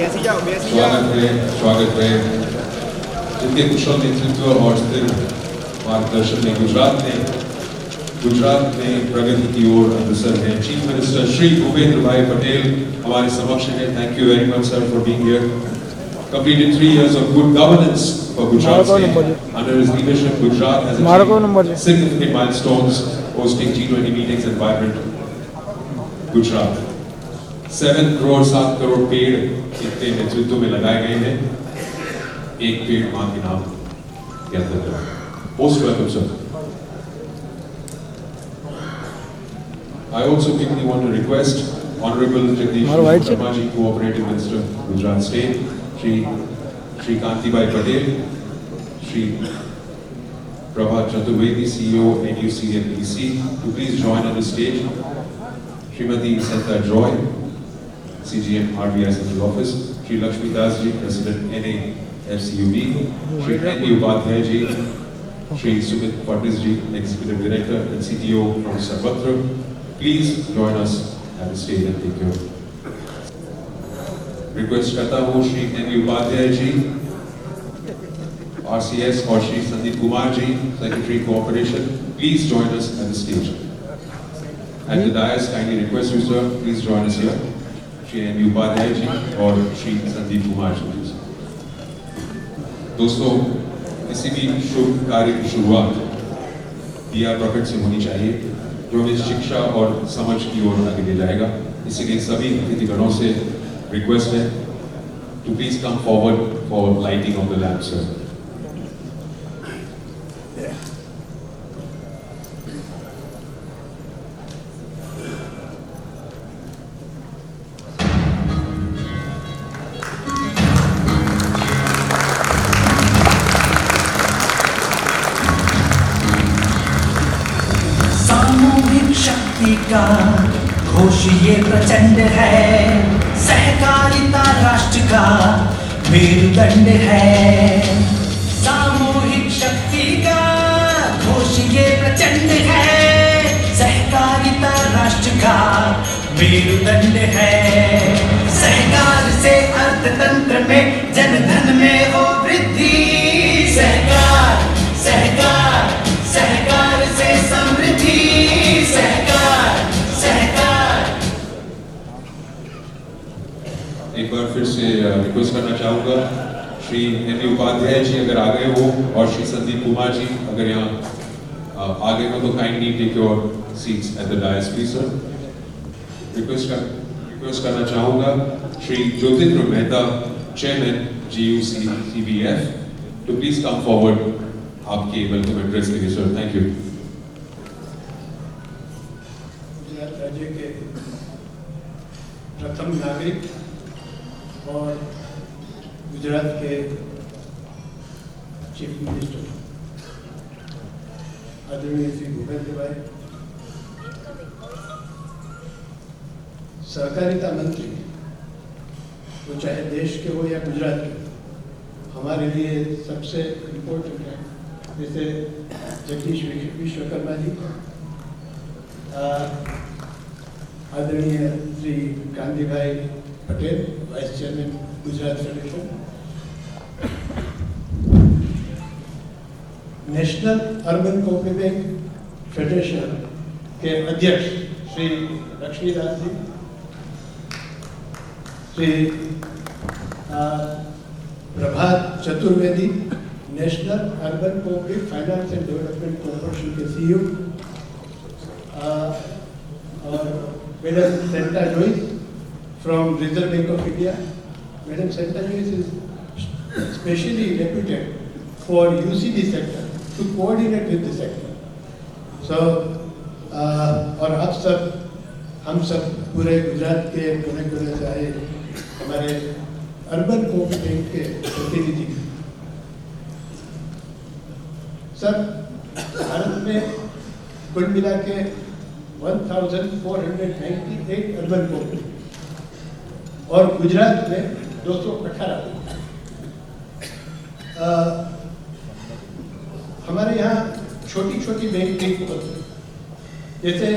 स्वागत है जिनके कुशल नेतृत्व और स्थिर मार्गदर्शन में गुजरात में प्रगति की ओर अग्रसर है। चीफ मिनिस्टर श्री भूपेंद्र भाई पटेल हमारे समक्ष हैं। Thank you very much, sir, for being here. Completed 3 years of good governance for Gujarat State. Under his leadership, Gujarat has achieved significant milestones, hosting G20 meetings and vibrant Gujarat. 7 crore पेड़ इनके नेतृत्व में लगाए गए हैं। एक पेड़ मां के नाम के अंतर्गत। Most welcome, sir. I also quickly want to request Honorable Jagdish Sharma ji, Cooperative Minister, Gujarat State, Shri Kantibai Patel, Shri Prabhat Chaturvedi, CEO, NUC and DC, to please join on the stage. Srimati Santa Joy, CGM RBI Central Office, Shri Lakshmi Das ji, President NAFCUB, Shri N. Upadhyay ji, Shri Sumit Patis ji, Executive Director and CTO from Sarvatra. Please join us at the stage and take your request. करता हूँ Shri N. Upadhyay जी, RCS, और Shri Sandeep Kumar ji, Secretary Cooperation. Please join us at the stage. At the dais, kindly request you, sir, please join us here. Shri N. Upadhyay जी और Shri Sandeep Kumar ji, please. दोस्तों, किसी भी शुभ कार्य की शुरुआत दिया प्रकट से होनी चाहिए, जो हमें शिक्षा और समझ की ओर आगे ले जाएगा। इसीलिए सभी अतिथिगणों से रिक्वेस्ट है to please come forward for lighting of the lamp, sir. शक्ति का घोष ये प्रचंड है, सहकारिता राष्ट्र का मेरुदंड है। सामूहिक शक्ति का घोष ये प्रचंड है, सहकारिता राष्ट्र का मेरुदंड है। सहकार से अर्थतंत्र में, जनधन में हो वृद्धि। सहकार सहकार सहकार से समृद्धि। एक बार फिर से रिक्वेस्ट करना चाहूँगा श्री N. उपाध्याय जी अगर आ गए हो और श्री संदीप कुमार जी अगर यहाँ आ गए हो तो kindly take your seats at the dais, please sir. Request करना चाहूँगा Shri Jyotindra Mehta, chairman GUC CBF, to please come forward आपके वेलकम एड्रेस के लिए, सर। Thank you. गुजरात राज्य के प्रथम नागरिक और गुजरात के चीफ मिनिस्टर आदरणीय श्री भूपेंद्र भाई, सहकारिता मंत्री, वो चाहे देश के हो या गुजरात के, हमारे लिए सबसे इम्पोर्टेंट है। जैसे जगदीश विश्वकर्मा जी, आदरणीय Shri Kantibhai Patel, vice chairman Gujarat federation, national urban cooperative federation के अध्यक्ष Shri Laxmidas ji, Shri Prabhat Chaturvedi, national urban cooperative finance and development corporation के CEO, और madam Santa Joyce from Reserve Bank of India. Madam Santa Joyce is specially reputed for UCD sector to coordinate with the sector. So और आप सब, हम सब पूरे गुजरात के कोने से आए हमारे अर्बन कोऑपरेटिव के प्रतिनिधि। सर, भारत में कुल मिला के 1498 अर्बन कोऑपरेटिव और गुजरात में 218। हमारे यहाँ छोटी छोटी बैंकिंग होती है। जैसे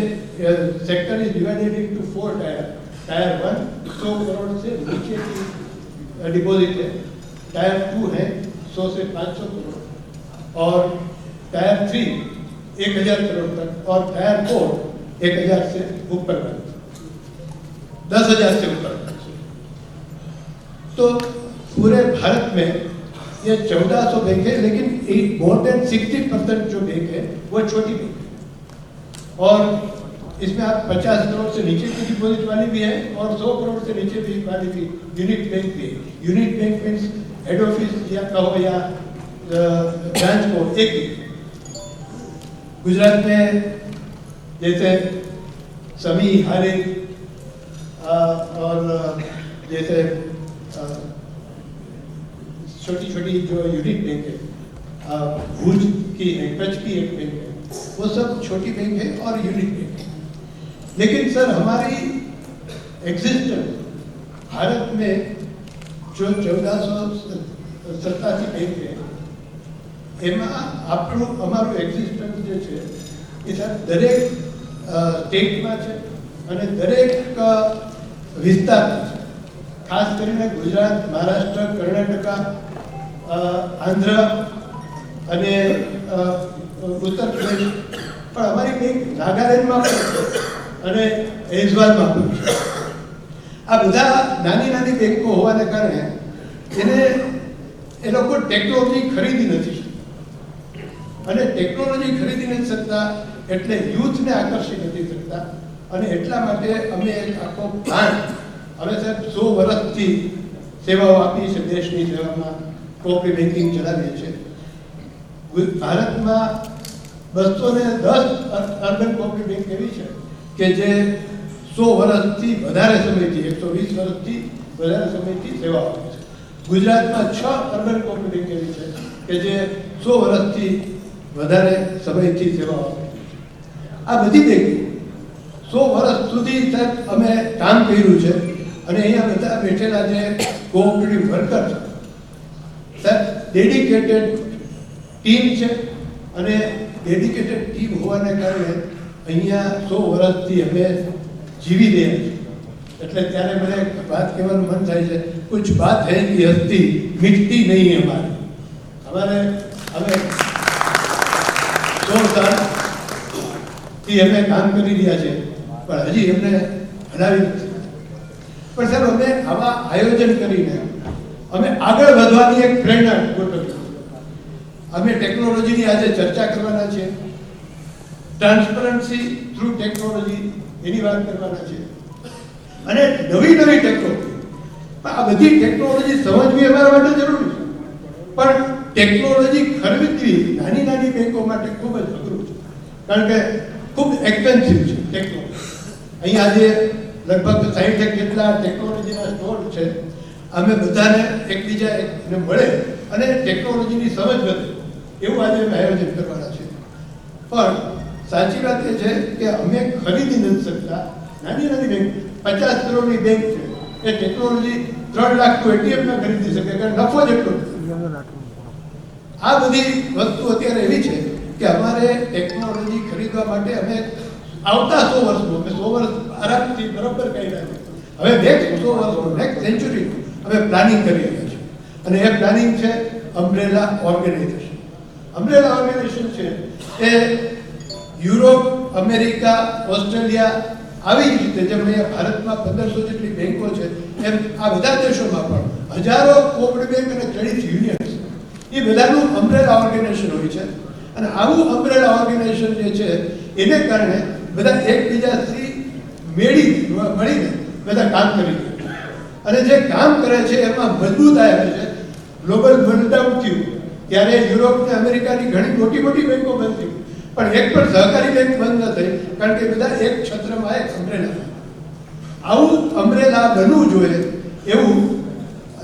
sector is divided into 4 tyre. Tyre 1 100 crore से नीचे की डिपॉजिट है, टायर 2 है 100 से 500 करोड़, और टायर 3 1000 करोड़ तक, और टायर 4 1000 से ऊपर तक, 10,000 से ऊपर तक। तो पूरे भारत में ये 1400 बैंक है, लेकिन मोर देन 60% जो बैंक है वो छोटी बैंक है, और इसमें आप 50 करोड़ से नीचे की डिपॉजिट वाली भी है और 100 करोड़ से नीचे भी वाली भी यूनिट बैंक भी है। Unit bank means head office या कहो या ब्रांच को एक ही। गुजरात में जैसे समी हारे और जैसे छोटी छोटी जो यूनिट बैंक है, भूज की है, कच्छ की एक बैंक है, वो सब छोटी बैंक है और यूनिट बैंक है। लेकिन सर हमारी एग्जिस्टेंस भारत में जो 1487 बैंक है એમાં અમારું એક્ઝિસ્ટન્સ જે છે એ સર દરેક સ્ટેટમાં છે અને દરેક વિસ્તારમાં છે. ખાસ કરીને ગુજરાત, મહારાષ્ટ્ર, કર્ણાટકા, આંધ્ર અને ઉત્તર પ્રદેશ, પણ અમારી બેંક નાગાલેન્ડમાં પણ છે અને ઐઝવાલમાં પણ છે. આ બધા નાની નાની બેંકો હોવાને કારણે એને એ લોકો ટેકનોલોજી ખરીદી નથી અને ટેકનોલોજી ખરીદી નથી શકતા, એટલે યુથને આકર્ષી નથી શકતા, અને એટલા માટે અમે એક આખો પ્લાન, અમે સાહેબ 100 વર્ષથી સેવાઓ આપી છે દેશની સેવામાં, કોઓપરેટિવ બેન્કિંગ ચલાવીએ છીએ. ભારતમાં 210 અર્બન કોઓપરેટિવ બેંક એવી છે કે જે 100 વર્ષથી વધારે સમયથી, 120 વર્ષથી વધારે સમયથી સેવાઓ આપે છે. ગુજરાતમાં 6 અર્બન કોઓપરેટિવ બેંક એવી છે કે જે 100 વર્ષથી વધારે સમયથી સેવાઓ આપે છે. આ બધી બેંક 100 વર્ષ સુધી સાહેબ અમે કામ કર્યું છે, અને અહીંયા બધા બેઠેલા જે કોઓપરેટિવ વર્કર છે સાહેબ, ડેડિકેટેડ ટીમ છે, અને ડેડિકેટેડ ટીમ હોવાને કારણે અહીંયા 100 વર્ષથી અમે જીવી રહ્યા છીએ. એટલે ત્યારે મને એક વાત કહેવાનું મન થાય છે, કુછ બાત હૈ કે હસ્તી મિટતી નહીં અમારે. અમે 100 સાલથી અમે કામ કરી રહ્યા છે, પણ હજી એમને હલાવી નથી. પણ સાહેબ અમે આવા આયોજન કરીને અમે આગળ વધવાની એક પ્રેરણા ગોઠવી. અમે ટેકનોલોજીની આજે ચર્ચા કરવાના છે, ટ્રાન્સપરન્સી થ્રુ ટેકનોલોજી એની વાત કરવાના છે, અને નવી નવી ટેકનોલોજી. આ બધી ટેકનોલોજી સમજવી અમારા માટે જરૂરી છે, પણ ટેકનોલોજી ખરીદવી નાની નાની બેંકો માટે ખૂબ જ અઘરું છે, કારણ કે ખૂબ એક્સપેન્સિવ છે ટેકનોલોજી. અહીંયા આજે લગભગ 60 જેટલા ટેકનોલોજીના સ્ટોર છે. અમે બધાને એકબીજાને મળે અને ટેકનોલોજીની સમજ વધે એવું આજે અમે આયોજન કરવાના છે. પણ સાચી વાત એ છે કે અમે ખરીદી નથી શકતા. નાની નાની બેંક, 50 કરોડની બેંક છે, એ ટેકનોલોજી 3 લાખનું એટીએમ ના ખરીદી શકે, કારણ નફો જ એટલો. આ બધી વસ્તુ અત્યારે એવી છે કે અમારે ટેકનોલોજી ખરીદવા માટે અમે આવતા 100 વર્ષમાં, 100 વર્ષ આરામથી બરાબર કહી રહ્યા છે, હવે નેક્સ્ટ 100 વર્ષનું, નેક્સ્ટ સેન્ચુરી અમે પ્લાનિંગ કરી રહ્યા છીએ. અને એ પ્લાનિંગ છે અમ્બ્રેલા ઓર્ગેનાઇઝેશન. અમ્બ્રેલા ઓર્ગેનાઇઝેશન છે એ યુરોપ, અમેરિકા, ઓસ્ટ્રેલિયા, આવી જ રીતે જેમ અહીંયા ભારતમાં 1500 જેટલી બેંકો છે, એમ આ બધા દેશોમાં પણ હજારો કોઓપરેટિવ બેંક અને ક્રેડિટ યુનિયન્સ, એ બધાનું અમ્બ્રેલા ઓર્ગેનાઇઝેશન હોય છે. અને આવું અમ્બ્રેલા ઓર્ગેનાઇઝેશન જે છે એને કારણે બધા એકબીજાથી મળીને બધા કામ કરી રહ્યા છે, અને જે કામ કરે છે એમાં મજબૂતાઈ આવે છે. ગ્લોબલ મેલ્ટડાઉન થયું ત્યારે યુરોપ અને અમેરિકાની ઘણી મોટી મોટી બેંકો બંધ થઈ, પણ એક પણ સહકારી બેંક બંધ ન થઈ, કારણ કે બધા એક છત્રમાં એક અમ્બ્રેલા. આવું અમ્બ્રેલા બનવું જોઈએ એવું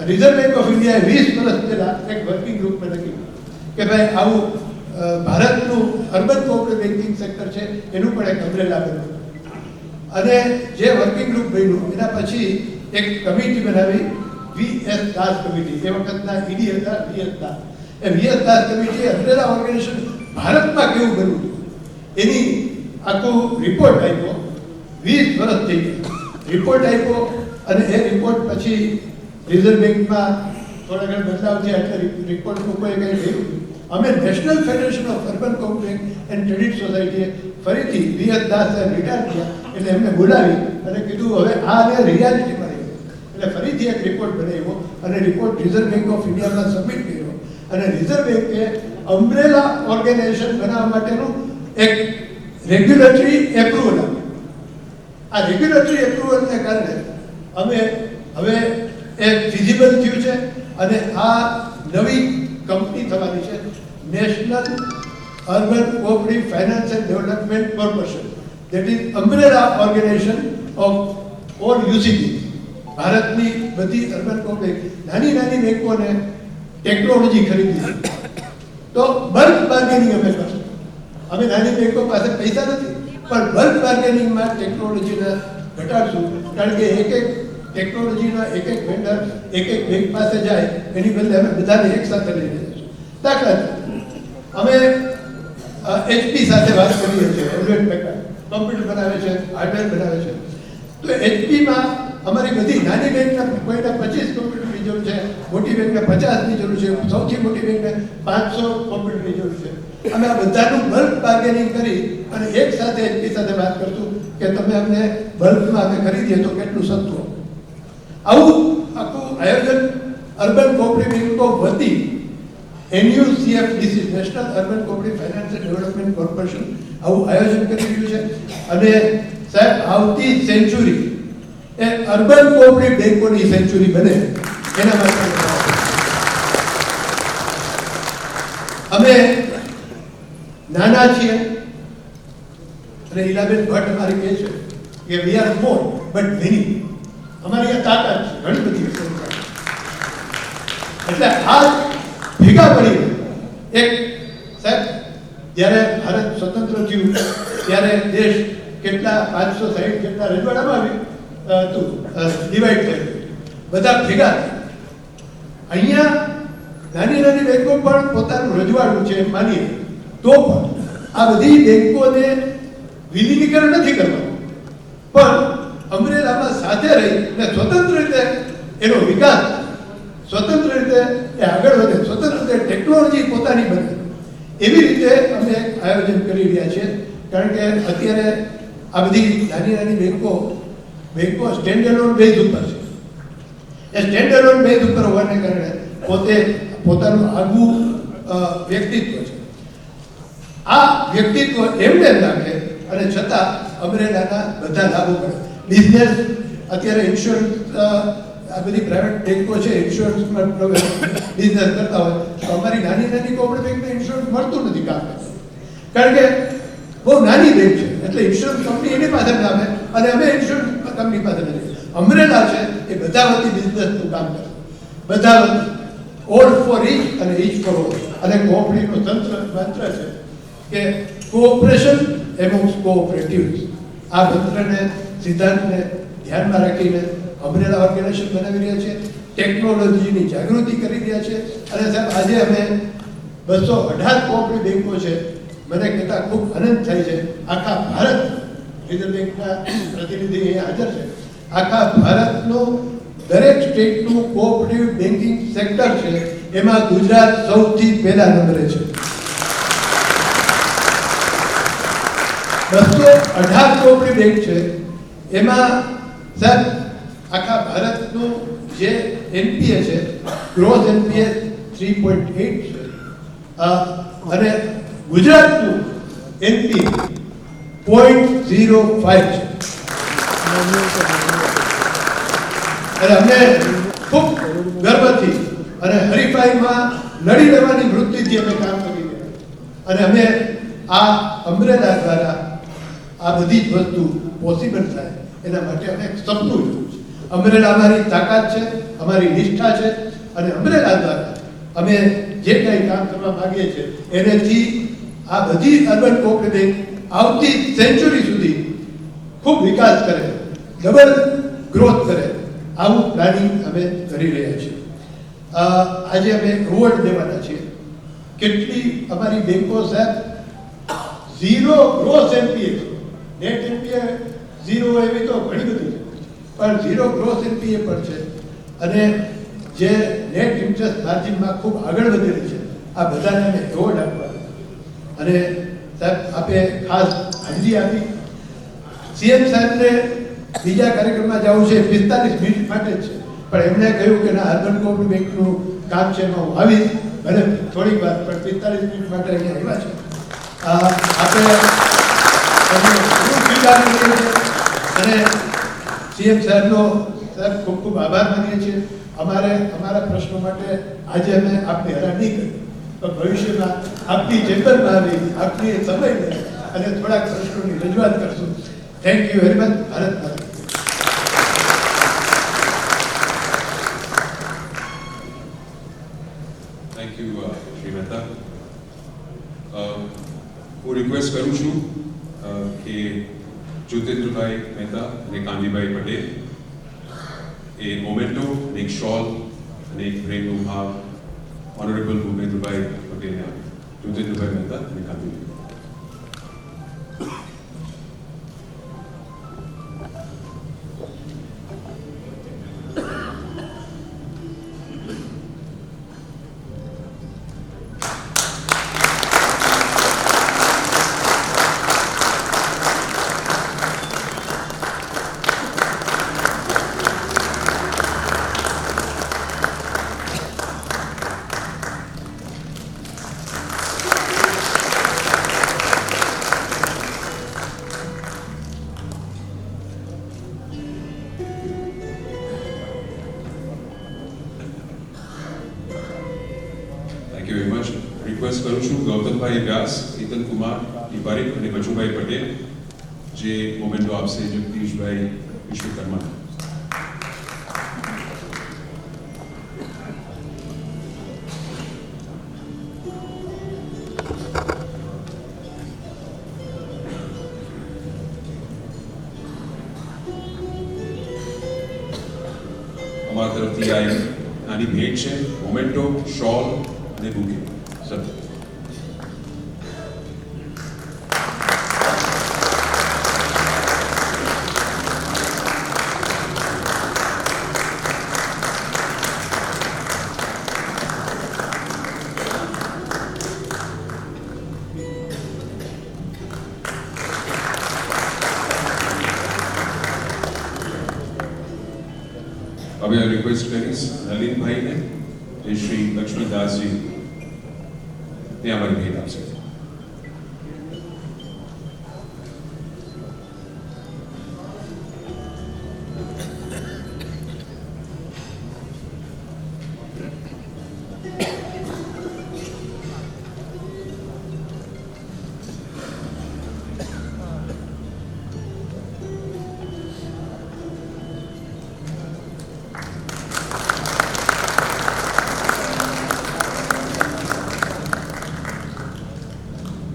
રિઝર્વ બેંક ઓફ ઇન્ડિયાએ 20 વર્ષ પહેલા એક વર્કિંગ ગ્રુપ બનાવી કે ભાઈ આવું ભારતનું અર્બન કોઓપરેટિવ બેન્કિંગ સેક્ટર છે એનું પણ એક અમ્બ્રેલા બન્યું. અને જે વર્કિંગ ગ્રુપ બન્યું એના પછી એક કમિટી બનાવી, વીએસ દાસ કમિટી. એ વખતના ઈડી હતા વીએસ દાસ. એ વીએસ દાસ કમિટીએ અમ્બ્રેલા ઓર્ગેનાઇઝેશન ભારતમાં કેવું બન્યું એની આખું રિપોર્ટ આપ્યો. 20 વર્ષ થઈ ગયા રિપોર્ટ આપ્યો, અને એ રિપોર્ટ પછી રિઝર્વ બેંકમાં થોડા ઘણા બદલાવ થયા એટલે રિપોર્ટ લોકોએ કંઈ કહ્યું. અમે national federation of urban cooperative and credit સોસાયટીએ ફરીથી વીએસ દાસ સાહેબ રિટાયર થયા એટલે એમને બોલાવી અને કીધું હવે આને રિયાલિટીમાં લઈ એટલે ફરીથી એક રિપોર્ટ બનાવ્યો અને રિપોર્ટ રિઝર્વ બેંક ઓફ ઇન્ડિયામાં સબમિટ કર્યો અને રિઝર્વ બેંકે અમ્બ્રેલા ઓર્ગેનાઇઝેશન બનાવવા માટેનું એક રેગ્યુલેટરી એપ્રુવલ આપ્યું. આ રેગ્યુલેટરી એપ્રુવલને કારણે અમે હવે એ ફિઝિબલ થયું છે અને આ નવી કંપની થવાની છે national urban cooperative finance and development corporation, that is umbrella organisation of all UCD. ભારતની બધી અર્બન કોઓપરેટિવ નાની નાની બેંકોને ટેકનોલોજી ખરીદી તો બલ્ક બાર્ગેનિંગ અમે કરશું. અમે નાની બેંકો પાસે પૈસા નથી પણ બલ્ક બાર્ગેનિંગમાં ટેકનોલોજીને ઘટાડશું કારણ કે એક ટેકનોલોજીના એક વેન્ડર એક બેંક પાસે જાય એની બદલે અમે બધાને એક સાથે લઈને જઈશું. દાખલા અમે HP સાથે વાત કરીએ છીએ, હેવલેટ પેકર્ડ કમ્પ્યુટર બનાવે છે, હાર્ડવેર બનાવે છે. તો HPમાં અમારી બધી નાની બેંકના કોઈને 25 કમ્પ્યુટરની જરૂર છે, મોટી બેંકને 50ની જરૂર છે, સૌથી મોટી બેંકને 500 કમ્પ્યુટરની જરૂર છે. અમે આ બધાનું બલ્ક બાર્ગેનિંગ કરી અને એક સાથે HP સાથે વાત કરશું કે તમે અમને બલ્કમાં અમે ખરીદીએ તો કેટલું સસ્તું. આવું આખું આયોજન અર્બન કોઓપરેટિવ બેંકો વતી NUCFDC national urban cooperative finance and development corporation આવું આયોજન કરી રહ્યું છે અને સાહેબ આવતી સેન્ચુરી એ અર્બન કોઓપરેટિવ બેંકોની સેન્ચુરી બને એના માટે અમે નાના છીએ અને ઈલાબેન ભટ્ટ અમારી કહે છે કે we are more but many. અમારી આ તાકાત છે ઘણી બધી એટલે આ ભેગા પડી એક સાહેબ જ્યારે ભારત સ્વતંત્ર થયું ત્યારે દેશ કેટલા 560 જેટલા રજવાડામાં હતું ડિવાઈડ થયું, બધા ભેગા અહીંયા નાની નાની બેંકો પણ પોતાનું રજવાડું છે માનીએ તો પણ આ બધી બેંકોને વિલીનીકરણ નથી કરવાનું પણ અમરેલામાં સાથે રહી અને સ્વતંત્ર રીતે એનો વિકાસ, સ્વતંત્ર રીતે એ આગળ વધે, સ્વતંત્ર રીતે ટેકનોલોજી પોતાની બને એવી રીતે અમે આયોજન કરી રહ્યા છીએ. કારણ કે અત્યારે આ બધી નાની નાની બેંકો સ્ટેન્ડઅલોન બેઝ ઉપર છે. એ સ્ટેન્ડઅલોન બેઝ ઉપર હોવાને કારણે પોતાનું આગવું વ્યક્તિત્વ છે. આ વ્યક્તિત્વ એમને લાગે અને છતાં અમરેલાના બધા લાભો મળે. બિઝનેસ અત્યારે ઇન્સ્યોરન્સ આ બધી પ્રાઇવેટ બેંકો છે ઇન્સ્યોરન્સમાં બિઝનેસ કરતા હોય તો અમારી નાની નાની કોઓપરેટિવ બેંકને ઇન્સ્યોરન્સ મળતું નથી કામ કારણ કે બહુ નાની બેંક છે એટલે ઇન્સ્યોરન્સ કંપની એની પાસે જ આવે અને અમે ઇન્સ્યોરન્સ કંપની પાસે નથી. અમરેલા છે એ બધા વતી બિઝનેસનું કામ કરે, બધા વતી ઓલ ફોર ઈચ અને ઈચ ફોર ઓલ. અને કોઓપરેટિવનો મંત્ર છે કે કોઓપરેશન એમોંગ્સ કોઓપરેટિવ્સ. આ મંત્રને સિદ્ધાંતને ધ્યાનમાં રાખીને અમરેલા ઓર્ગેનાઇઝેશન બનાવી રહ્યા છે, ટેકનોલોજીની જાગૃતિ કરી રહ્યા છે. અને સાહેબ આજે અમે 218 કોઓપરેટિવ બેંકો છે મને કહેતા ખૂબ આનંદ થાય છે. આખા ભારત રિઝર્વ બેંકના પ્રતિનિધિ અહીંયા હાજર છે. આખા ભારતનું દરેક સ્ટેટનું કોઓપરેટિવ બેન્કિંગ સેક્ટર છે એમાં ગુજરાત સૌથી પહેલા નંબરે છે. 218 કોઓપરેટિવ બેંક છે એમાં સાહેબ આખા ભારતનું જે NPA છે ગ્રોસ NPA 3.8 છે અને ગુજરાતનું NPA 0.05 છે. અને અમે ખૂબ ગર્વથી અને હરીફાઈમાં લડી લેવાની વૃત્તિથી અમે કામ કરી રહ્યા અને અમે આ અમરેલા દ્વારા આ બધી જ વસ્તુ પોસિબલ થાય એના માટે અમે એક સપનું જોયું છે. અમરેલા અમારી તાકાત છે, અમારી નિષ્ઠા છે અને અમરેલા દ્વારા અમે જે કંઈ કામ કરવા માંગીએ છીએ એનેથી આ બધી અર્બન કોઓપરેટિવ બેંક આવતી સેન્ચુરી સુધી ખૂબ વિકાસ કરે, ડબલ ગ્રોથ કરે આવું પ્લાનિંગ અમે કરી રહ્યા છીએ. આજે અમે એવોર્ડ દેવાના છીએ. કેટલી અમારી બેંકો સાહેબ ઝીરો ગ્રોસ NPA છે, નેટ NPA ઝીરો એવી તો ઘણી બધી છે પણ ઝીરો ગ્રોસ NPA પર છે અને જે નેટ ઇન્ટરેસ્ટ માર્જિનમાં ખૂબ આગળ વધેલી છે, આ બધાને અમે એવોર્ડ આપવા અને સાહેબ આપે ખાસ હાજરી આપી. સીએમ સાહેબને બીજા કાર્યક્રમમાં જવું છે 45 મિનિટ માટે જ છે, પણ એમણે કહ્યું કે ના અર્બન કોઓપરેટિવ બેંકનું કામ છે એમાં હું આવીશ, ભલે થોડીક વાર પણ 45 મિનિટ માટે અહીંયા આવ્યા છે. આપણે સ્વીકાર કરીએ છીએ અને સીએમ સાહેબનો સાહેબ ખૂબ ખૂબ આભાર માનીએ છીએ. અમારા પ્રશ્નો માટે આજે અમે આપની હેરાન નહીં કરી, તો ભવિષ્યમાં આપની ચેમ્બરમાં આવી આપની સમય લે અને થોડાક પ્રશ્નોની રજૂઆત કરશું. Thank you very much. Bharat માતા. Thank you Shri Mehta. હું રિક્વેસ્ટ કરું છું કે જ્યોતિન્દ્રભાઈ મહેતા અને કાંતિભાઈ પટેલ એ મોમેન્ટો, એક શોલ અને એક પ્રેમનો ભાવ ઓનરેબલ ભૂપેન્દ્રભાઈ પટેલને આપે. જ્યોતિન્દ્રભાઈ મહેતા અને Kantibhai. Thank you very much. Request કરું છું ગૌતમભાઈ વ્યાસ, કેતન કુમાર તિવારી અને બચુભાઈ પટેલ જે મોમેન્ટો આપશે જગદીશભાઈ વિશ્વકર્મા. અમારા તરફથી આ એક નાની ભેટ છે, મોમેન્ટો, શોલ અને બુકે. સર હવે રિક્વેસ્ટ કરીશ નલિનભાઈને જે શ્રી લક્ષ્મીદાસજી ને અમારી ભેટ આપશે.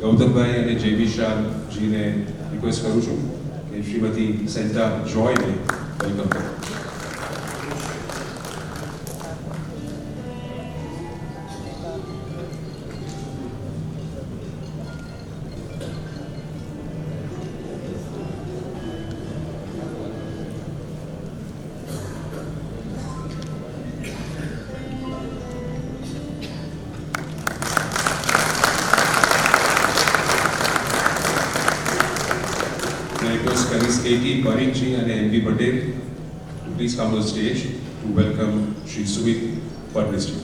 ગૌતમભાઈ અને જે વિશાલજીને રિક્વેસ્ટ કરું છું કે શ્રીમતી સેન્ટા જોયને વેલકમ કરો. Request Karis KT, Parinji and MV Patel to please come on stage to welcome Shri Sumit Padnisji.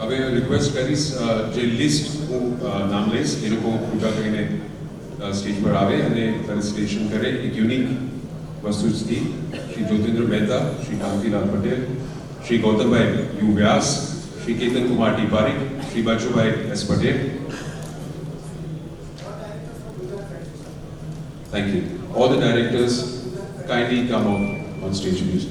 હવે રિક્વેસ્ટ કરીશ જે લિસ્ટ હું નામ લઈશ એ લોકો પૂજા કરીને સ્ટેજ પર આવે અને રજિસ્ટ્રેશન કરે. એક યુનિક વસ્તુથી Shri Jyotindra Mehta, Shri Kantilal Patel, Shri Gautambhai U Vyas, Shri Ketan Kumar Tiwari, Shri Bachubhai S Patel, Thank you. All the directors, kindly come on stage, please.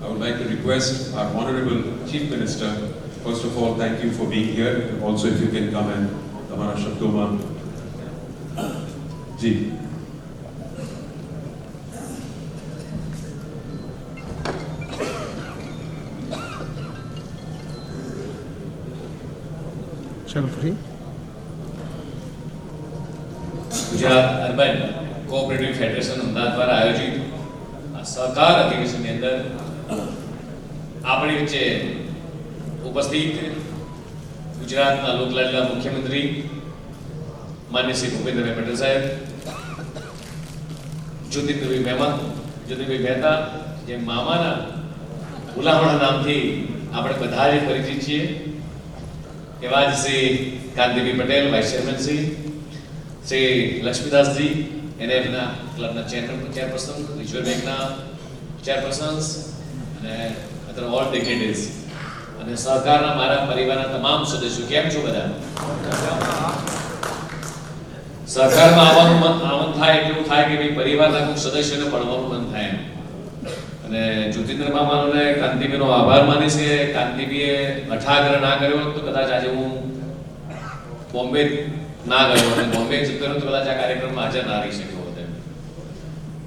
I would like to request our Honorable Chief Minister, first of all, thank you for being here. Also, if you can come and Tamara Shabdoma. Ji. ચલો free Gujarat urban cooperative federation Ahmedabad દ્વારા આયોજિત આ સહકાર અધિવેશનની અંદર આપણી વચ્ચે ઉપસ્થિત ગુજરાતના લોકલાડીલા મુખ્યમંત્રી માન્ય શ્રી ભૂપેન્દ્રભાઈ પટેલ સાહેબ, જ્યોતિભાઈ મહેતા, જે મામાના ભૂલામણા નામથી આપણે બધા જ પરિચિત છીએ, એવા જ શ્રી કાંતિભાઈ પટેલ, વાઇસ ચેરમેન શ્રી લક્ષ્મીદાસજી, એના ક્લબના ચેરપર્સન, રિઝર્વ બેંકના ચેરપર્સન્સ અને અધર ઓલ ડિગ્નેટરીઝ અને સહકારના મારા પરિવારના તમામ સદસ્યો, કેમ છો બધા? સહકારમાં આવવાનું મન થાય એટલું થાય કે ભાઈ પરિવારના કોઈ સદસ્યને પડવાનું મન થાય એમ. અને જ્યોતિન્દ્ર મામાનો ને કાંતિભાઈનો આભાર માનીશ કે કાંતિભાઈએ અઠાગ્રહ ના કર્યો હોત તો કદાચ આજે હું બોમ્બે ના ગયો અને બોમ્બે જતો રહ્યો તો કદાચ આ કાર્યક્રમમાં હાજર ના રહી શક્યો હોત.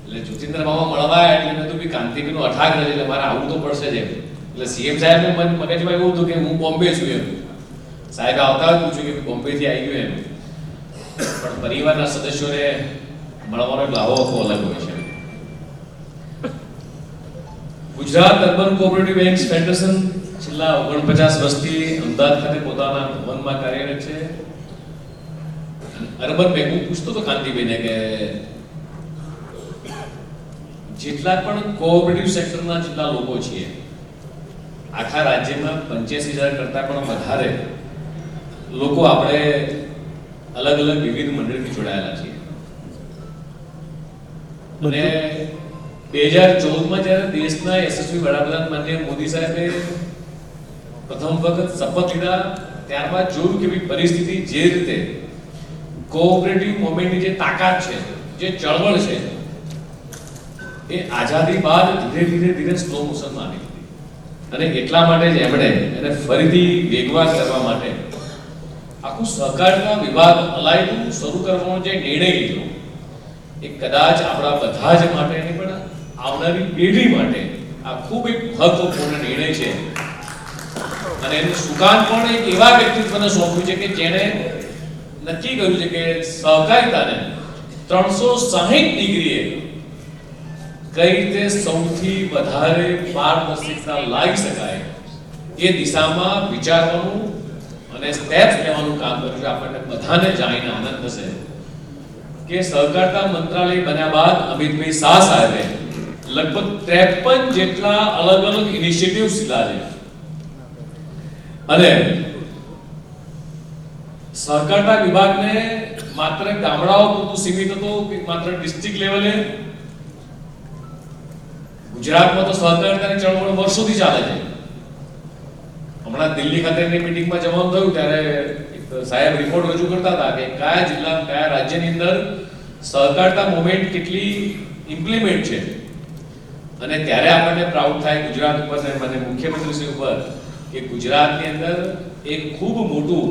એટલે જ્યોતિન્દ્ર મામા મળવા એટલે મેં તો બી કાંતિભાઈનો અઠાગ્રહ એટલે મારે આવવું તો પડશે જ એમ. એટલે સીએમ સાહેબને મગજમાં એવું હતું કે હું બોમ્બે છું એમ. સાહેબ આવતા જ પૂછ્યું કે બોમ્બેથી આવી ગયો એમ. પણ પરિવારના સદસ્યોને મળવાનો લાવો અલગ હોય છે. Gujarat urban cooperative banks federation છેલ્લા 49 વર્ષથી અમદાવાદ ખાતે પોતાના ભવનમાં કાર્યરત છે. અર્બન બેંક, હું પૂછતો તો કાંતિભાઈને કે જેટલા પણ કોઓપરેટિવ સેક્ટરના જેટલા લોકો છીએ આખા રાજ્યમાં 85,000 કરતા પણ વધારે લોકો આપણે અલગ અલગ વિવિધ મંડળથી જોડાયેલા છીએ. અને 2014માં જ્યારે દેશના યશસ્વી વડાપ્રધાન માનનીય મોદી સાહેબે પ્રથમ વખત શપથ લીધા ત્યારબાદ જોયું કે પરિસ્થિતિ જે રીતે કોઓપરેટિવ મૂવમેન્ટની જે તાકાત છે, જે ચળવળ છે, એ આઝાદી બાદ ધીરે ધીરે સ્લો મોશનમાં આવી હતી. અને એટલા માટે જ એમણે એને ફરીથી વેગવાન કરવા માટે આખું સહકારના વિભાગ અલાયદું શરૂ કરવાનો જે નિર્ણય લીધો એ કદાચ આપણા બધા જ માટે નહીં પણ આવનારી પેઢી માટે આ ખૂબ એક મહત્વપૂર્ણ નિર્ણય છે. અને એનું સુકાન પણ એક એવા વ્યક્તિત્વને સોંપ્યું છે કે જેણે નક્કી કર્યું છે કે સહકારિતાને 360 ડિગ્રીએ કઈ રીતે સૌથી વધારે પારદર્શકતા લાવી શકાય એ દિશામાં વિચારવાનું અને સ્ટેપ્સ લેવાનું કામ કર્યું છે. આપણને બધાને જાણીને આનંદ થશે કે સહકારિતા મંત્રાલય બન્યા બાદ અમિતભાઈ શાહ સાહેબે લગભગ 53 જેટલા અલગ અલગ ઇનિશિયેટિવ્સ લીધા છે. અને સહકારિતા વિભાગને માત્ર ગામડાઓ પૂરતું સીમિત હતો કે માત્ર ડિસ્ટ્રિક્ટ લેવલે. ગુજરાતમાં તો સહકારિતાની ચળવળ વર્ષોથી ચાલે છે. હમણાં દિલ્હી ખાતેની મીટિંગમાં જવાનું થયું ત્યારે સાહેબ રિપોર્ટ રજૂ કરતા હતા કે કયા જિલ્લા કયા રાજ્યની અંદર સહકારિતા મૂવમેન્ટ કેટલી ઇમ્પ્લિમેન્ટ છે. અને ત્યારે આપણને પ્રાઉડ થાય ગુજરાત ઉપર અને મુખ્યમંત્રીશ્રી ઉપર કે ગુજરાતની અંદર એક ખૂબ મોટું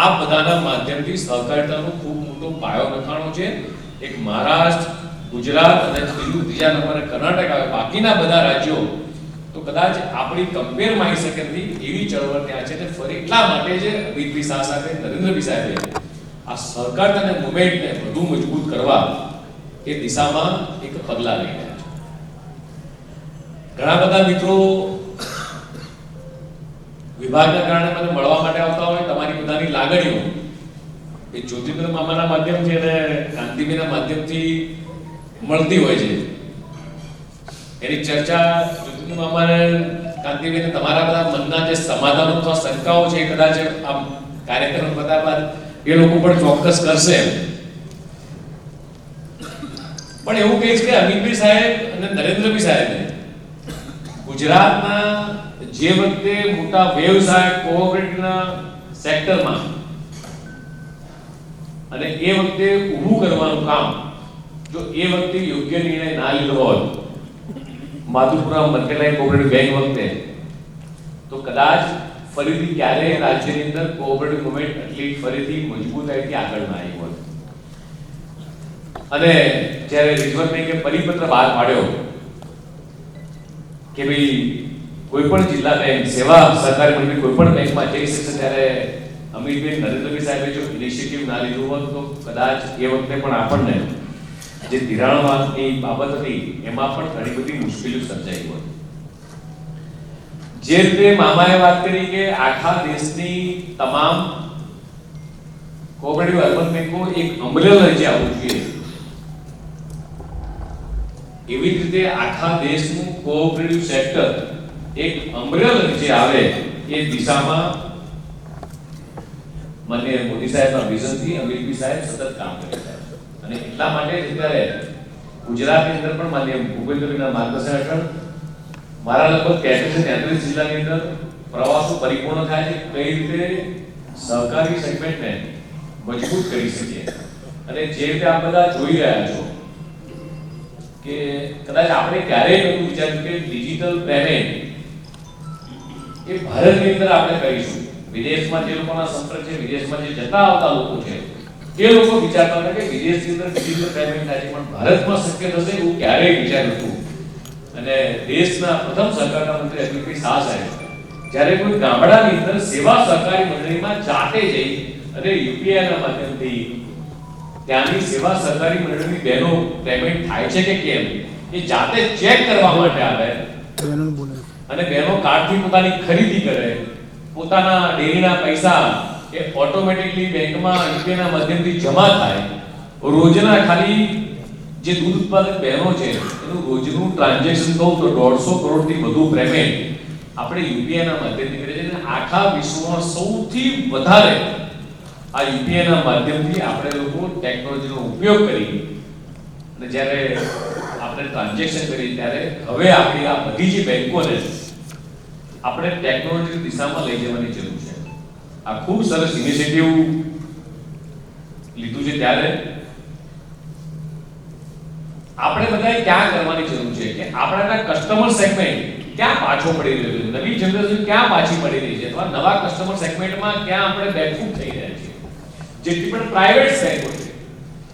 આ બધાના માધ્યમથી સહકારિતાનો ખૂબ મોટો પાયો નખાણો છે. એક મહારાષ્ટ્ર, ગુજરાત અને ત્રીજા નંબરે કર્ણાટક આવે. બાકીના બધા રાજ્યો તો કદાચ આપણી કમ્પેર મારી શકે નથી એવી ચળવળ ત્યાં છે. અને ફરી એટલા માટે જ અમિતભાઈ શાહ સાથે નરેન્દ્રભાઈ સાહેબે આ સહકાર અને મુવમેન્ટને વધુ મજબૂત કરવા એ દિશામાં એક પગલાં લઈ રહ્યા છે. ઘણા બધા મિત્રો વિભાગના કારણે મને મળવા માટે આવતા હોય. તમારી બધાની લાગણીઓ એ જ્યોતિન્દ્ર મામાના માધ્યમથી અને કાંતિબેનના માધ્યમથી મળતી હોય છે. એની ચર્ચા જ્યોતિન્દ્ર મામાને કાંતિબેન તમારા બધા મનના જે સમાધાનો અથવા શંકાઓ છે કદાચ આમ કાર્યક્રમ પત્યા બાદ એ લોકો પણ ચોક્કસ કરશે. પણ એવું કહીશ કે અમિતભાઈ સાહેબ અને નરેન્દ્રભાઈ સાહેબે ગુજરાતના જે વખતે મોટા વ્યવસાય કોઓપરેટિવના સેક્ટરમાં અને એ વખતે ઊભું કરવાનું કામ જો એ વખતે યોગ્ય નિર્ણય ના લીધો હોત માધુપુરા મર્કેન્ટાઇલ કોઓપરેટિવ બેંક વખતે, તો કદાચ ફરીથી ક્યારેય રાજ્યની અંદર કોઓપરેટિવ મુવમેન્ટ એટલી ફરીથી મજબૂતાઈથી આગળ ના આવી હોત. અને જ્યારે રિઝર્વ બેંકે પરિપત્ર બહાર પાડ્યો કે ભાઈ કોઈ પણ જિલ્લા બેંક સેવા સહકારી મંડળી કોઈ પણ બેંકમાં જઈ શકશે, ત્યારે અમિતભાઈ નરેન્દ્રભાઈ સાહેબે જો ઇનિશિયેટિવ ના લીધું હોત તો કદાચ એ વખતે પણ આપણને જે ધિરાણની બાબત હતી એમાં પણ ઘણી બધી મુશ્કેલીઓ સર્જાઈ હોત. જે રીતે મામાએ વાત કરી કે આખા દેશની તમામ કોઓપરેટિવ અર્બન બેંકો એક અમ્બ્રેલા નીચે આવવું જોઈએ, એવી રીતે આખા દેશનું કોઓપરેટિવ સેક્ટર એક અમ્બ્રેલા નીચે આવે એ દિશામાં માનનીય મોદી સાહેબના વિઝનથી અમિતભાઈ સાહેબ સતત કામ કરે છે. અને એટલા માટે જ અત્યારે ગુજરાતની અંદર પણ માનનીય ભૂપેન્દ્રભાઈના માર્ગદર્શન હેઠળ મારા લગભગ 33 જિલ્લાની અંદર પ્રવાસો પરિપૂર્ણ થાય છે. કઈ રીતે સહકારી સેગમેન્ટને મજબૂત કરી શકીએ. અને જે રીતે આપ બધા જોઈ રહ્યા છો કે કદાચ આપણે ક્યારેય નહોતું વિચાર્યું કે ડિજિટલ પેમેન્ટ એ ભારતની અંદર આપણે કરીશું. વિદેશમાં જે લોકોના સંપર્ક છે, વિદેશમાં જે જતા આવતા લોકો છે, એ લોકો વિચારતા હતા કે વિદેશની અંદર ડિજિટલ પેમેન્ટ થાય છે, પણ ભારતમાં શક્ય થશે એવું ક્યારેય વિચાર્યું હતું. અને દેશના પ્રથમ સહકારના મંત્રી અમિતભાઈ શાહ સાહેબ જ્યારે કોઈ ગામડાની અંદર સેવા સહકારી મંડળીમાં જાતે જઈ અને યુપીઆઈના માધ્યમથી ત્યાંની સેવા સહકારી મંડળીની બહેનો પેમેન્ટ થાય છે કે કેમ એ જાતે ચેક કરવા માટે આવે અને બહેનો કાર્ડથી પોતાની ખરીદી કરે, પોતાના ડેરીના પૈસા એ ઓટોમેટિકલી બેંકમાં યુપીઆઈના માધ્યમથી જમા થાય. રોજના ખાલી જે દૂધ ઉત્પાદક બહેનો છે એનું રોજનું ટ્રાન્ઝેક્શન કહું તો 150 કરોડથી વધુ પેમેન્ટ આપણે યુપીઆઈના માધ્યમથી કરીએ છીએ. અને આખા વિશ્વમાં સૌથી વધારે આ યુપીઆઈના માધ્યમથી આપણે લોકો ટેકનોલોજીનો ઉપયોગ કરી અને જ્યારે આપણે ટ્રાન્ઝેક્શન કરીએ ત્યારે હવે આપણી આ બધી જે બેંકોને આપણે ટેકનોલોજીની દિશામાં લઈ જવાની જરૂર છે. આ ખૂબ સરસ ઇનિશિયેટિવ લીધું છે. ત્યારે આપણે બધાએ ક્યાં કરવાની જરૂર છે કે આપણા કસ્ટમર સેગમેન્ટ ક્યાં પાછો પડી રહ્યો છે, નવી જનરેશન ક્યાં પાછી પડી રહી છે, અથવા નવા કસ્ટમર સેગમેન્ટમાં ક્યાં આપણે બેકફૂટ થઈ રહ્યા છીએ. જેટલી પણ પ્રાઇવેટ બેંકો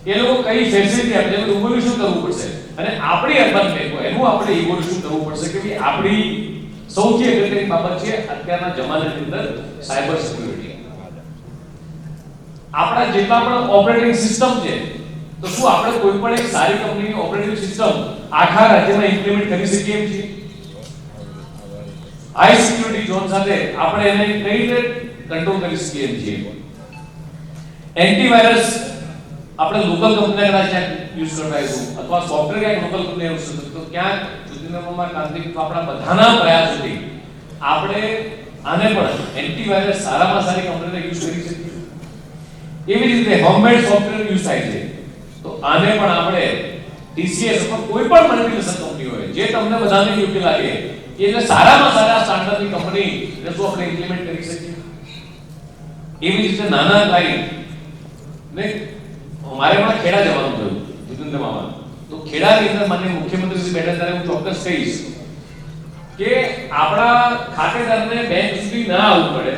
છે એ લોકો કઈ ફેસિલિટી આપે છે, ઇવોલ્યુશન કરવું પડશે. અને આપણી અર્બન બેંકો એનું આપણે ઇવોલ્યુશન કરવું પડશે કે ભાઈ આપણી સૌથી અગત્યની બાબત છે અત્યારના જમાનાની અંદર સાયબર સિક્યુરિટી. આપણા જેટલા પણ ઓપરેટિંગ સિસ્ટમ છે તો શું આપણે કોઈ પણ એક સારી કંપનીની ઓપરેટિંગ સિસ્ટમ આખા રાજ્યમાં ઇમ્પ્લિમેન્ટ કરી શકીએ એમ છીએ? હાઈ સિક્યુરિટી ઝોન સાથે આપણે એને કઈ રીતે કંટ્રોલ કરી શકીએ એમ છીએ? એન્ટીવાયરસ આપણે લોકલ કંપની કદાચ યુઝ કરતા હોઈશું અથવા સોફ્ટવેર ક્યાંક લોકલ કંપની યુઝ કરતા તો ક્યાંક જ્યોતિર્મયમાં કાંતિક આપણા બધાના પ્રયાસોથી આપણે આને પણ એન્ટીવાયરસ સારામાં સારી કંપનીને યુઝ કરી શકીએ. એવી રીતે હોમમેડ સોફ્ટવેર યુઝ થાય છે તો આને પણ આપણે TCS અથવા કોઈ પણ મલ્ટીનેશનલ કંપની હોય જે તમને બધાને યોગ્ય લાગે એટલે સારામાં સારા સ્ટાન્ડર્ડની કંપની ને શું આપણે ઇમ્પ્લિમેન્ટ કરી શકીએ. એવી રીતે નાના ક્લાયન્ટ ને મારે પણ ખેડા જવાનું થયું જીતેન્દ્ર મામા, તો ખેડાની અંદર માનનીય મુખ્યમંત્રી શ્રી બેઠા ત્યારે હું ચોક્કસ કહીશ કે આપણા ખાતેદારને બેંક સુધી ના આવવું પડે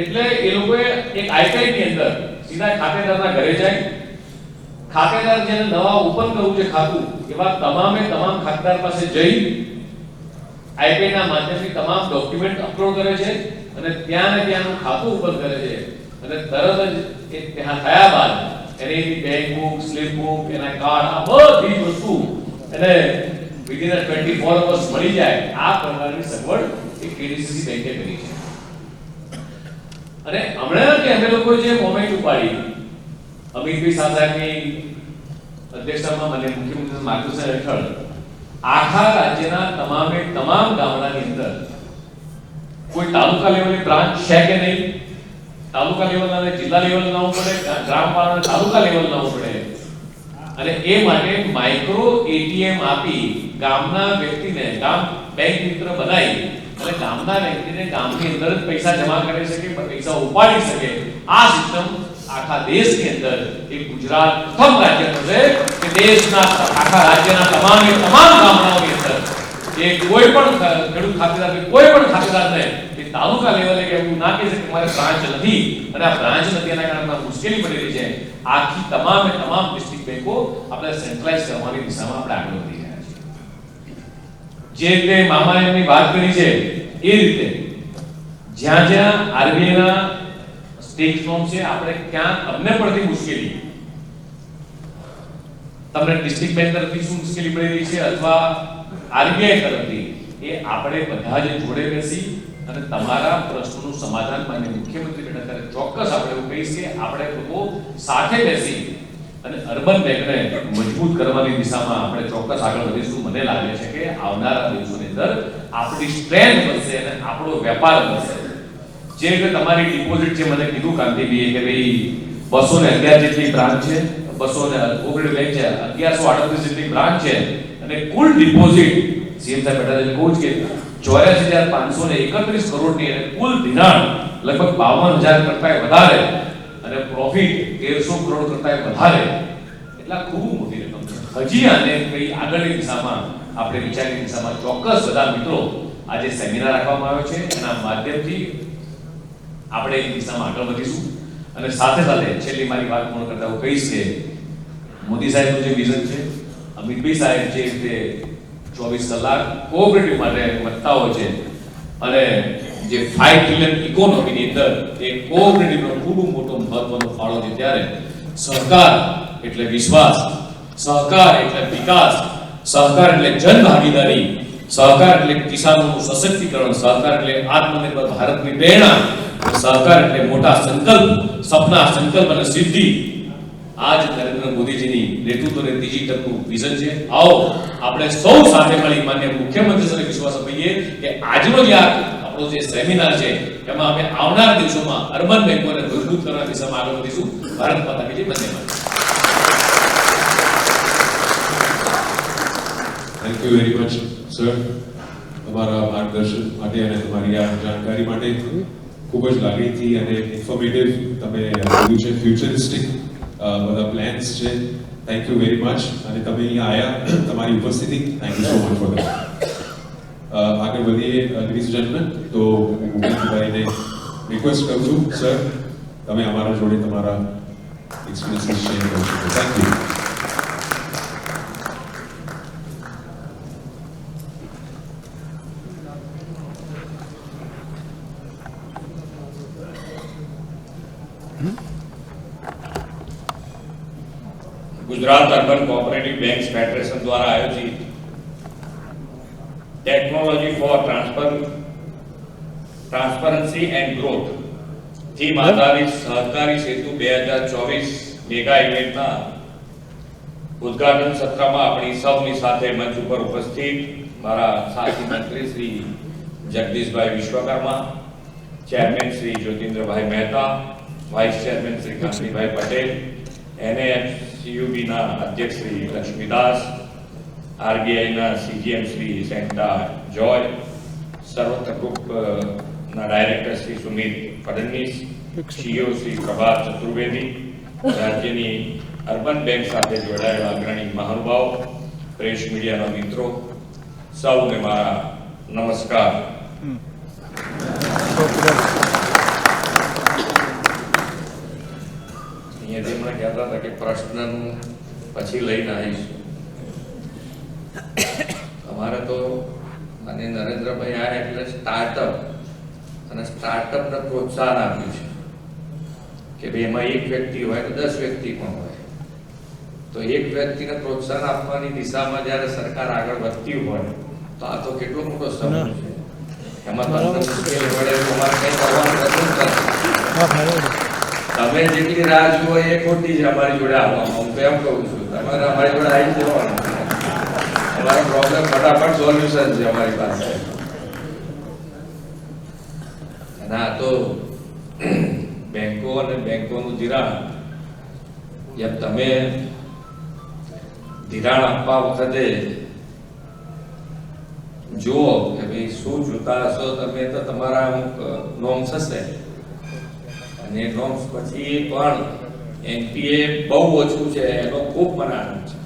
એટલે એ લોકોએ એક આઈકાઈ ની અંદર સીધા ખાતેદારના ઘરે જાય, ખાતેદાર જેને નવા ઓપન કરવું છે ખાતું એવા તમામ ખાતેદાર પાસે જઈ આઈપીઆઈ ના માધ્યમથી તમામ ડોક્યુમેન્ટ અપલોડ કરે છે અને ત્યાં ને ત્યાંનું ખાતું ઓપન કરે છે અને તરત જ એ ત્યાં થયા બાદ એની બેંક બુક, સ્લીપ બુક, એના કાર્ડ, આ બધી વસ્તુ એને વિધિન 24 અવર્સ મળી જાય. આ પ્રકારની સગવડ એ કેડીસીસી બેંકે કરી છે. અને હમણાં કે અમે લોકો જે મોમેન્ટ ઉપાડી અમિતભાઈ સાહેબની અધ્યક્ષતામાં મને મુખ્યમંત્રી માર્ગદર્શન હેઠળ આખા રાજ્યના તમામ ગામડાની અંદર કોઈ તાલુકા લેવલની બ્રાન્ચ છે કે નહીં, તાલુકા લેવલના અને જિલ્લા લેવલ ના પડે, ગ્રામ પાલિકા તાલુકા લેવલ ના પડે, અને એ માટે માઇક્રો એટીએમ આપી ગામના વ્યક્તિને ગામ બેંક મિત્ર બનાવી અને ગામના વ્યક્તિને ગામની અંદર જ પૈસા જમા કરી શકે, પૈસા ઉપાડી શકે. આ સિસ્ટમ આખા દેશની અંદર એક ગુજરાત પ્રથમ રાજ્ય છે કે દેશના આખા રાજ્યના તમામ ગામડાઓની અંદર એ કોઈ પણ ખેડૂત ખાતેદાર કે કોઈ પણ ખાતેદારને એ તાલુકા લેવલે કે એવું ના કહી શકે મારે બ્રાન્ચ નથી અને આ બ્રાન્ચ નથી એના કારણે મુશ્કેલી પડી રહી છે. આખી તમામ ડિસ્ટ્રિક્ટ બેંકો આપણે સેન્ટ્રલાઇઝ કરવાની દિશામાં આપણે આગળ વધી રહ્યા છીએ. જે રીતે મામાએ એમની વાત કરી છે એ રીતે જ્યાં આરબીઆઈ ના સ્ટેટ ફોર્મ છે, આપણે ક્યાં અમને પડતી મુશ્કેલી, તમને ડિસ્ટ્રિક્ટ બેંક તરફથી શું મુશ્કેલી પડી રહી છે અથવા આરબીઆઈ તરફથી, એ આપણે બધા જ જોડે બેસી અને તમારા પ્રશ્નોનું સમાધાન માન્ય મુખ્યમંત્રી બેઠક ચોક્કસ આપણે એવું કહીશ કે આપણે લોકો સાથે બેસી અને અર્બન બેંકને મજબૂત કરવાની દિશામાં આપણે ચોક્કસ આગળ વધીશું. મને લાગે છે કે આવનારા દિવસોની અંદર આપણી સ્ટ્રેન્થ વધશે અને આપણો વેપાર વધશે. જે રીતે તમારી ડિપોઝિટ છે, મને કીધું કાંતિભાઈએ કે ભાઈ 211 જેટલી બ્રાન્ચ છે, 219 બેંક છે, 1138 જેટલી બ્રાન્ચ છે અને કુલ ડિપોઝિટ સીએમ સાહેબ બેઠા છે કહું કે 84,531 કરોડની અને કુલ ધિરાણ લગભગ 52,000 કરતા વધારે અને પ્રોફિટ 1,300 કરોડ કરતા વધારે, એટલા ખૂબ મોટી રકમ છે. હજી આને કઈ આગળની દિશામાં આપણે વિચારની દિશામાં ચોક્કસ બધા મિત્રો આજે સેમિનાર રાખવામાં આવ્યો છે, એના માધ્યમથી આપણે એ દિશામાં આગળ વધીશું. અને સાથે સાથે છેલ્લી મારી વાત પૂર્ણ કરતા હું કહીશ કે મોદી સાહેબનું જે વિઝન છે, અમિતભાઈ સાહેબ જે રીતે 24 કલાક કોઓપરેટિવ માટે વધતા હોય છે અને જે 5 ટ્રિલિયન ઇકોનોમીની અંદર એ કોઓપરેટિવનો ખૂબ મોટો મહત્વનો ફાળો છે, ત્યારે સહકાર એટલે વિશ્વાસ, સહકાર એટલે વિકાસ, સહકાર એટલે જનભાગીદારી, સહકાર એટલે કિસાનોનું સશક્તિકરણ, સહકાર એટલે આત્મનિર્ભર ભારતની પ્રેરણા, સહકાર એટલે મોટા સંકલ્પ, સપના, સંકલ્પ અને સિદ્ધિ. આજ નરેન્દ્ર મોદીજીની નેતૃત્વને ત્રીજી ટર્મનું વિઝન છે. આવો આપણે સૌ સાથે મળી માન્ય મુખ્યમંત્રી સાથે વિશ્વાસ અપાઈએ કે આજનો જે આપણો જે સેમિનાર છે એમાં અમે આવનાર દિવસોમાં અર્બન બેંકોને મજબૂત કરવાની દિશામાં આગળ વધીશું. ભારત માતા કી જય. વંદે માતરમ. Thank you very much sir, તમારા માર્ગદર્શન માટે અને તમારી આ જાણકારી માટે. ખૂબ જ લાગણીથી અને ઇન્ફોર્મેટિવ તમે બોલ્યું છે, ફ્યુચરિસ્ટિક બધા પ્લાન્સ છે. Thank you very much. અને તમે અહીંયા આવ્યા, તમારી ઉપસ્થિતિ, thank you so much for that. આગળ વધીએ લેડીઝ એન્ડ જેન્ટલમેન, તો હું મુકેશભાઈને રિક્વેસ્ટ કરું છું સર, તમે અમારા જોડે તમારા એક્સપિરિયન્સીસ શેર કરી શકો. Thank you. Gujarat urban cooperative banks federation દ્વારા આયોજિત technology for transparency and growth theme આધારિત સહકારી સેતુ 2024 મેગા ઇવેન્ટના ઉદ્ઘાટન સત્રમાં આપણી સૌની સાથે મંચ ઉપર ઉપસ્થિત મારા સાથી મંત્રી Shri Jagdishbhai Vishwakarma, chairman Shri Jyotindrabhai Mehta, vice chairman Shri Kantibhai Patel, NAFCUB ના અધ્યક્ષ શ્રી લક્ષ્મીદાસ, RBI ના CGM શ્રી સેન્ટા જોય, સર્વત્ર ગ્રુપ ના ડાયરેક્ટર શ્રી સુમિત ફડણવીસ, CEO શ્રી પ્રભાત ચતુર્વેદી, રાજ્યની અર્બન બેંક સાથે જોડાયેલા અગ્રણી મહાનુભાવો, પ્રેસ મીડિયાના મિત્રો, સૌને મારા નમસ્કાર. અહીંયા કહેતા હતા કે પ્રશ્નનું પછી લઈને આવીશું. અમારે તો માનીય નરેન્દ્ર નરેન્દ્રભાઈ આવ્યા એટલે સ્ટાર્ટઅપ અને સ્ટાર્ટઅપને પ્રોત્સાહન આપ્યું છે કે ભાઈ એમાં એક વ્યક્તિ હોય તો 10 વ્યક્તિ પણ હોય. તો એક વ્યક્તિને પ્રોત્સાહન આપવાની દિશામાં જ્યારે સરકાર આગળ વધતી હોય તો આ તો કેટલો મોટો સમૂહ છે. એમાં તમને મુશ્કેલ પડે તમારે કંઈ કરવાનું નથી. તમે જેટલી રાહ જુઓ એ ખોટી છે અમારી જોડે આવવામાં. હું તો એમ કહું છું તમારે અમારી જોડે આવી જવાનું. અમારો પ્રોબ્લેમ ફટાફટ સોલ્યુશન છે અમારી પાસે. અને આ તો બેંકો અને બેંકોનું ધિરાણ, જેમ તમે ધિરાણ આપવા વખતે જુઓ કે ભાઈ શું જોતા હશો તમે, તો તમારા અમુક નોર્મ્સ હશે અને નોર્મ્સ પછી પણ એનપીએ બહુ ઓછું છે એનો ખૂબ મને આનંદ છે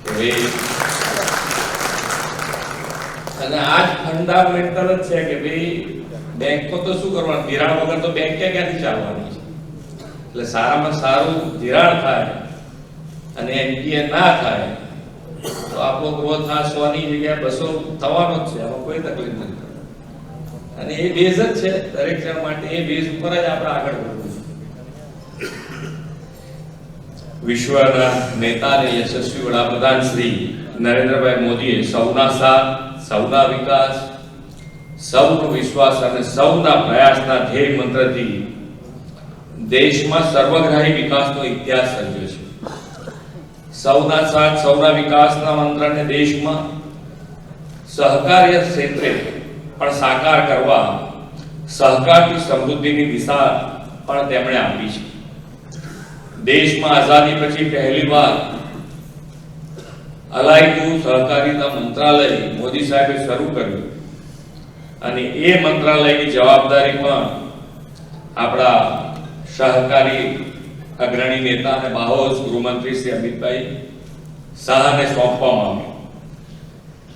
કે ભાઈ, અને આ જ ફંડામેન્ટલ જ છે કે ભાઈ બેંકો તો શું કરવાનું, ધિરાણ વગર તો બેંક ક્યાંથી ચાલવાની છે. એટલે સારામાં સારું ધિરાણ થાય અને એનપીએ ના થાય તો આપણો ગ્રોથ આ 100 ની જગ્યાએ 200 થવાનો જ છે. એમાં કોઈ તકલીફ નથી. અને એ બેઝ જ છે દરેક જણ માટે. એ બેઝ ઉપર જ આપણે આગળ વધવું છે. વિશ્વના નેતા અને યશસ્વી વડાપ્રધાન શ્રી નરેન્દ્રભાઈ મોદીએ સૌના સાથ, સૌના વિકાસ, સૌનો વિશ્વાસ અને સૌના પ્રયાસના ધ્યેય મંત્રથી દેશમાં સર્વગ્રાહી વિકાસનો ઇતિહાસ સર્જ્યો છે. સૌના સાથ, સૌના વિકાસના મંત્રને દેશમાં સહકાર્ય ક્ષેત્રે પણ સાકાર કરવા સહકારની સમૃદ્ધિની દિશા પણ તેમણે આપી છે. દેશમાં આઝાદી પછી પહેલીવાર અલાયદું સહકારીતા મંત્રાલય મોદી સાહેબે શરૂ કર્યું અને એ મંત્રાલયની જવાબદારી પણ આપણા સહકારી અગ્રણી નેતા અને બાહોશ ગૃહમંત્રી શ્રી અમિતભાઈ શાહને સોંપવામાં આવ્યું.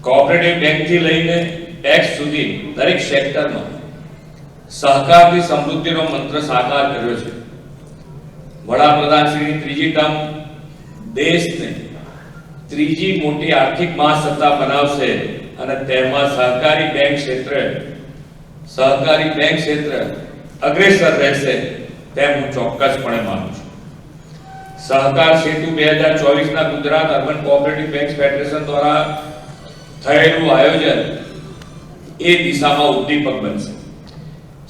કોઓપરેટિવ બેંકથી લઈને ટેક્સ સુધી દરેક સેક્ટરમાં સહકારની સમૃદ્ધિનો મંત્ર સાકાર કર્યો છે. વડાપ્રધાનશ્રીની ત્રીજી ટર્મ દેશને ત્રીજી મોટી આર્થિક મહાસત્તા બનાવશે અને તેમાં સહકારી બેંક ક્ષેત્ર અગ્રેસર રહેશે તેમ હું ચોક્કસપણે માનું છું. સહકાર સેતુ 2024 ના Gujarat urban cooperative banks federation દ્વારા થયેલું આયોજન એ દિશામાં ઉદ્દીપક બનશે.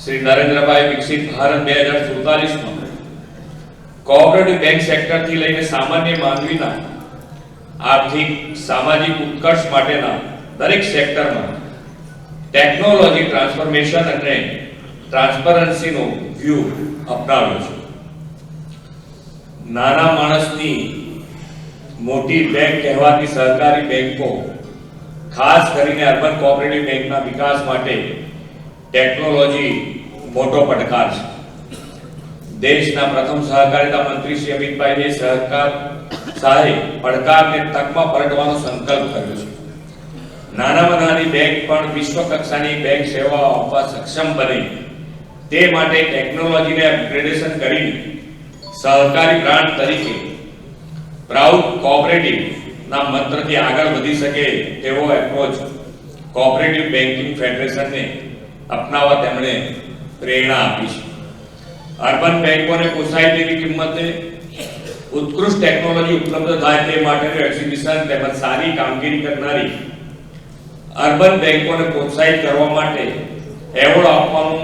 શ્રી નરેન્દ્રભાઈ વિકસિત ભારત 2047 માં કોઓપરેટિવ બેંક સેક્ટરથી લઈને સામાન્ય માનવીના આર્થિક સામાજિક ઉત્કર્ષ માટેના દરેક સેક્ટરમાં ટેકનોલોજી ટ્રાન્સફોર્મેશન અને ટ્રાન્સપરન્સીનો વ્યૂહ અપનાવ્યો છે. નાના માણસની મોટી બેંક કહેવાતી સહકારી બેંકો ખાસ કરીને અર્બન કોઓપરેટિવ બેંકના વિકાસ માટે ટેકનોલોજી મોટો પડકાર છે. દેશના પ્રથમ સહકારિતા મંત્રી શ્રી અમિતભાઈએ સહકાર સાહે પડકારને તકમાં પલટવાનો સંકલ્પ કર્યો છે. નાનામાં નાની બેંક પણ વિશ્વ કક્ષાની બેંક સેવાઓ આપવા સક્ષમ બને તે માટે ટેકનોલોજીને અપગ્રેડેશન કરીને સહકારી બ્રાન્ડ તરીકે પ્રાઉડ કોઓપરેટિવ ના મંત્રથી આગળ વધી શકે તેવો એપ્રોચ કોઓપરેટિવ બેન્કિંગ ફેડરેશનને અપનાવવા તેમણે પ્રેરણા આપી છે. અર્બન બેંકોને પોસાય તેવી કિંમતે ઉત્કૃષ્ટ ટેકનોલોજી ઉપલબ્ધ થાય તે માટેનું એક્ઝિબિશન તેમજ સારી કામગીરી કરનારી અર્બન બેંકોને પ્રોત્સાહિત કરવા માટે એવોર્ડ આપવાનું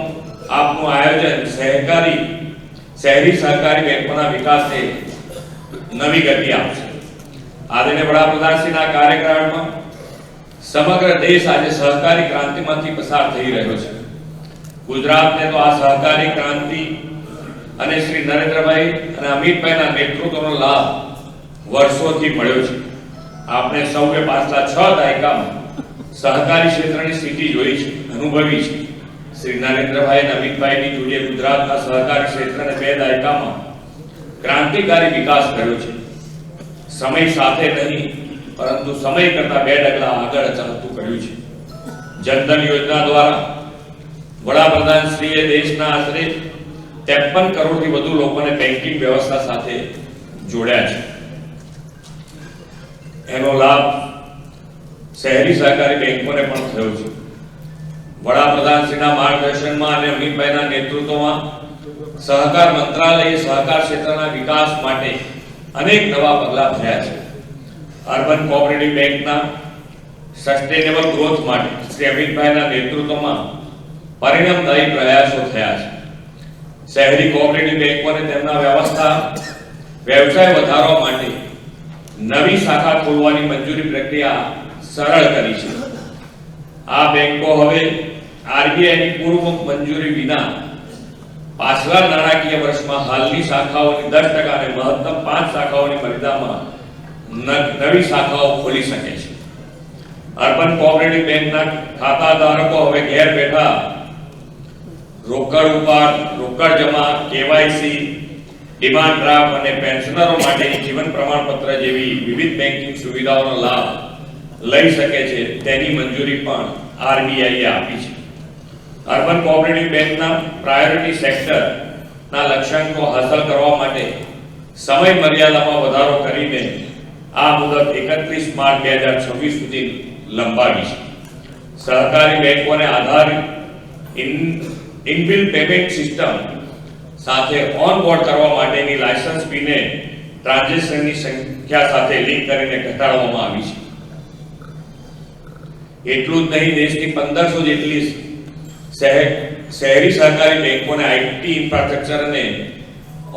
આપનું આયોજન શહેરી સહકારી બેંકોના વિકાસને નવી ગતિ આપશે. આદરણીય વડાપ્રધાનશ્રીના કાર્યકાળમાં સમગ્ર દેશ આજે સહકારી ક્રાંતિમાંથી પસાર થઈ રહ્યો છે. ગુજરાતને તો આ સહકારી ક્રાંતિ અને શ્રી નરેન્દ્રભાઈ અને અમિતભાઈના નેતૃત્વનો લાભ વર્ષોથી મળ્યો છે. આપણે સૌએ પાછલા 6 દાયકામાં સહકારી ક્ષેત્રની સ્થિતિ જોઈ છે, અનુભવી છે. શ્રી નરેન્દ્રભાઈ અને અમિતભાઈની જોડીએ ગુજરાતના સહકારી ક્ષેત્રને 2 દાયકામાં ક્રાંતિકારી વિકાસ કર્યો છે. સમય સાથે નહીં પરંતુ સમય કરતા 2 ડગલા આગળ ચાલતું કર્યું છે. જનધન યોજના દ્વારા વડાપ્રધાન શ્રીએ દેશના આશરે 53 કરોડથી વધુ લોકોને બેન્કિંગ વ્યવસ્થા સાથે જોડ્યા છે. એનો લાભ શહેરી સહકારી બેંકોને પણ થયો છે. વડાપ્રધાનશ્રીના માર્ગદર્શનમાં અને અમિતભાઈના નેતૃત્વમાં સહકાર મંત્રાલયે સહકાર ક્ષેત્રના વિકાસ માટે અનેક નવા પગલાં ભર્યા છે. અર્બન કોઓપરેટિવ બેંકના સસ્ટેનેબલ ગ્રોથ માટે શ્રી અમિતભાઈના નેતૃત્વમાં પરિણામદાયી પ્રયાસો થયા છે. શહેરી કોઓપરેટિવ બેંકોને તેમના વ્યવસાય વધારવા માટે નવી શાખા ખોલવાની મંજૂરી પ્રક્રિયા સરળ કરી છે. આ બેંકો હવે આરબીઆઈની પૂર્વ મંજૂરી વિના પાછલા નાણાકીય વર્ષમાં હાલની શાખાઓની 10% અને મહત્તમ 5 શાખાઓની મર્યાદામાં નવી શાખાઓ ખોલી શકે છે. અર્બન કોઓપરેટિવ બેંકના ખાતા ધારકો હવે ઘેર બેઠા રોકડ ઉપાડ, રોકડ જમા, કેવાયસી, ડિમાન્ડ ડ્રાફ્ટ અને પેન્શનરો માટેની જીવન પ્રમાણપત્ર જેવી વિવિધ બેન્કિંગ સુવિધાઓનો લાભ લઈ શકે છે. તેની મંજૂરી પણ આરબીઆઈએ આપી છે. અર્બન કોઓપરેટિવ બેંકના પ્રાયોરિટી સેક્ટરના લક્ષ્યાંકો હાંસલ કરવા માટે સમય મર્યાદામાં વધારો કરીને આ મુદત 31 માર્ચ 2026 સુધી લંબાવી છે. સહકારી બેંકોને આધારિત ઇનબિલ પેમેન્ટ સિસ્ટમ સાથે ઓનબોર્ડ કરવા માટેની લાયસન્સ ફીને ટ્રાન્ઝેક્શનની સંખ્યા સાથે લિંક કરીને ઘટાડવામાં આવી છે. એટલું જ નહીં, દેશની 1500 જેટલી શહેરી સહકારી બેંકોને આઈટી ઇન્ફ્રાસ્ટ્રક્ચર અને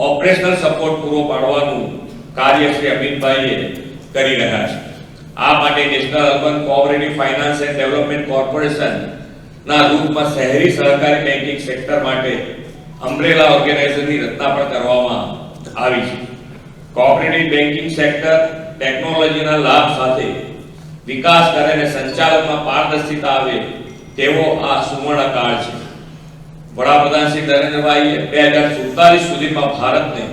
ઓપરેશનલ સપોર્ટ પૂરો પાડવાનું કાર્ય શ્રી અમિતભાઈએ કરી રહ્યા છે. આ માટે national urban cooperative finance and development corporation ના રૂપમાં શહેરી સહકારી બેન્કિંગ સેક્ટર માટે અમ્બ્રેલા ઓર્ગેનાઇઝેશનની રચના પણ કરવામાં આવી છે. કોઓપરેટિવ બેન્કિંગ સેક્ટર ટેકનોલોજીના લાભ સાથે વિકાસ કરે અને સંચાલનમાં પારદર્શિતા આવે તેવો આ સુવર્ણકાળ છે. વડાપ્રધાન શ્રી નરેન્દ્રભાઈએ 2047 સુધીમાં ભારતને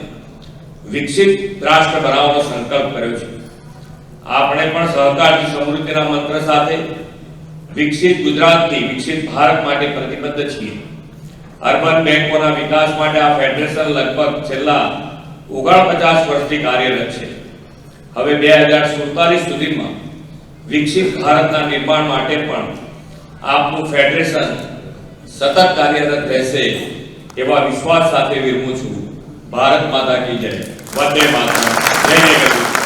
વિકસિત રાષ્ટ્ર બનાવવાનો સંકલ્પ કર્યો છે. આપણે પણ સહકારથી સમૃદ્ધિના મંત્ર સાથે વિકસિત ગુજરાતથી વિકસિત ભારત માટે પ્રતિબદ્ધ છીએ. અર્બન બેંકોના વિકાસ માટે આ ફેડરેશન લગભગ છેલ્લા 49 વર્ષથી કાર્યરત છે. હવે 2047 સુધીમાં વિકસિત ભારતના નિર્માણ માટે પણ આપનું ફેડરેશન સતત કાર્યરત રહેશે એવા વિશ્વાસ સાથે વિરમું છું. ભારત માતા કી જય. વંદે માતરમ. જય જય ગરુ.